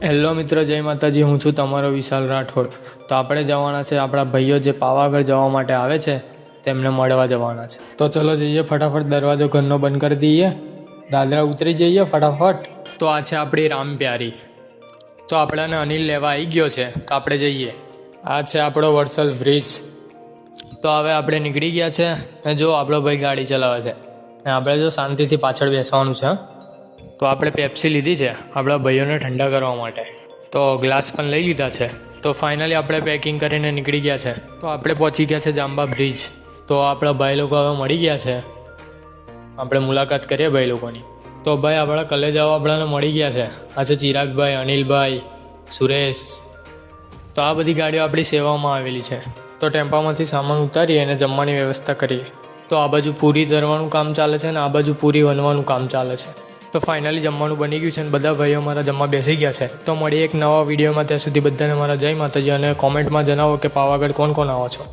Hello મિત્રો, જય માતાજી. હું છું તમારો વિશાલ રાઠોડ. તો આપણે જવાના છે આપણા ભાઈઓ જે પાવાગઢ જવા માટે આવે છે તેમને મળવા જવાના છે. તો ચલો જઈએ, ફટાફટ દરવાજો ઘરનો બંધ કરી દઈએ, દાદરા ઉતરી જઈએ ફટાફટ. તો આ છે આપણી રામપ્યારી. તો આપણને અનિલ લેવા આવી ગયો છે, તો આપણે જઈએ. આ છે આપણો વડસલ બ્રિજ. તો હવે આપણે નીકળી ગયા છે ને જો આપણો ભાઈ ગાડી ચલાવે છે ને આપણે જો શાંતિથી પાછળ બેસવાનું છે. તો આપણે પેપ્સી લીધી છે આપણા ભાઈઓને ઠંડા કરવા માટે, તો ગ્લાસ પણ લઈ લીધા છે. તો ફાઇનલી આપણે પેકિંગ કરીને નીકળી ગયા છે. તો આપણે પહોંચી ગયા છે જાંબા બ્રિજ. તો આપણા ભાઈ લોકો હવે મળી ગયા છે, આપણે મુલાકાત કરીએ ભાઈ લોકોની. તો ભાઈ આપણા કલેજાઓ આપણાને મળી ગયા છે. આ છે ચિરાગભાઈ, અનિલભાઈ, સુરેશ. તો આ બધી ગાડીઓ આપણી સેવામાં આવેલી છે. તો ટેમ્પામાંથી સામાન ઉતારીએ અને જમવાની વ્યવસ્થા કરીએ. તો આ બાજુ પૂરી ઝરવાનું કામ ચાલે છે અને આ બાજુ પૂરી વનવાનું કામ ચાલે છે. તો ફાઇનલી જમવાનું બની ગયું છે અને બધા ભાઈઓ મારા જમવા બેસી ગયા છે. તો મળીએ એક નવા વિડીયોમાં. ત્યાં સુધી બધાને મારા જય માતાજી અને કોમેન્ટમાં જણાવો કે પાવાગઢ કોણ કોણ આવો છો.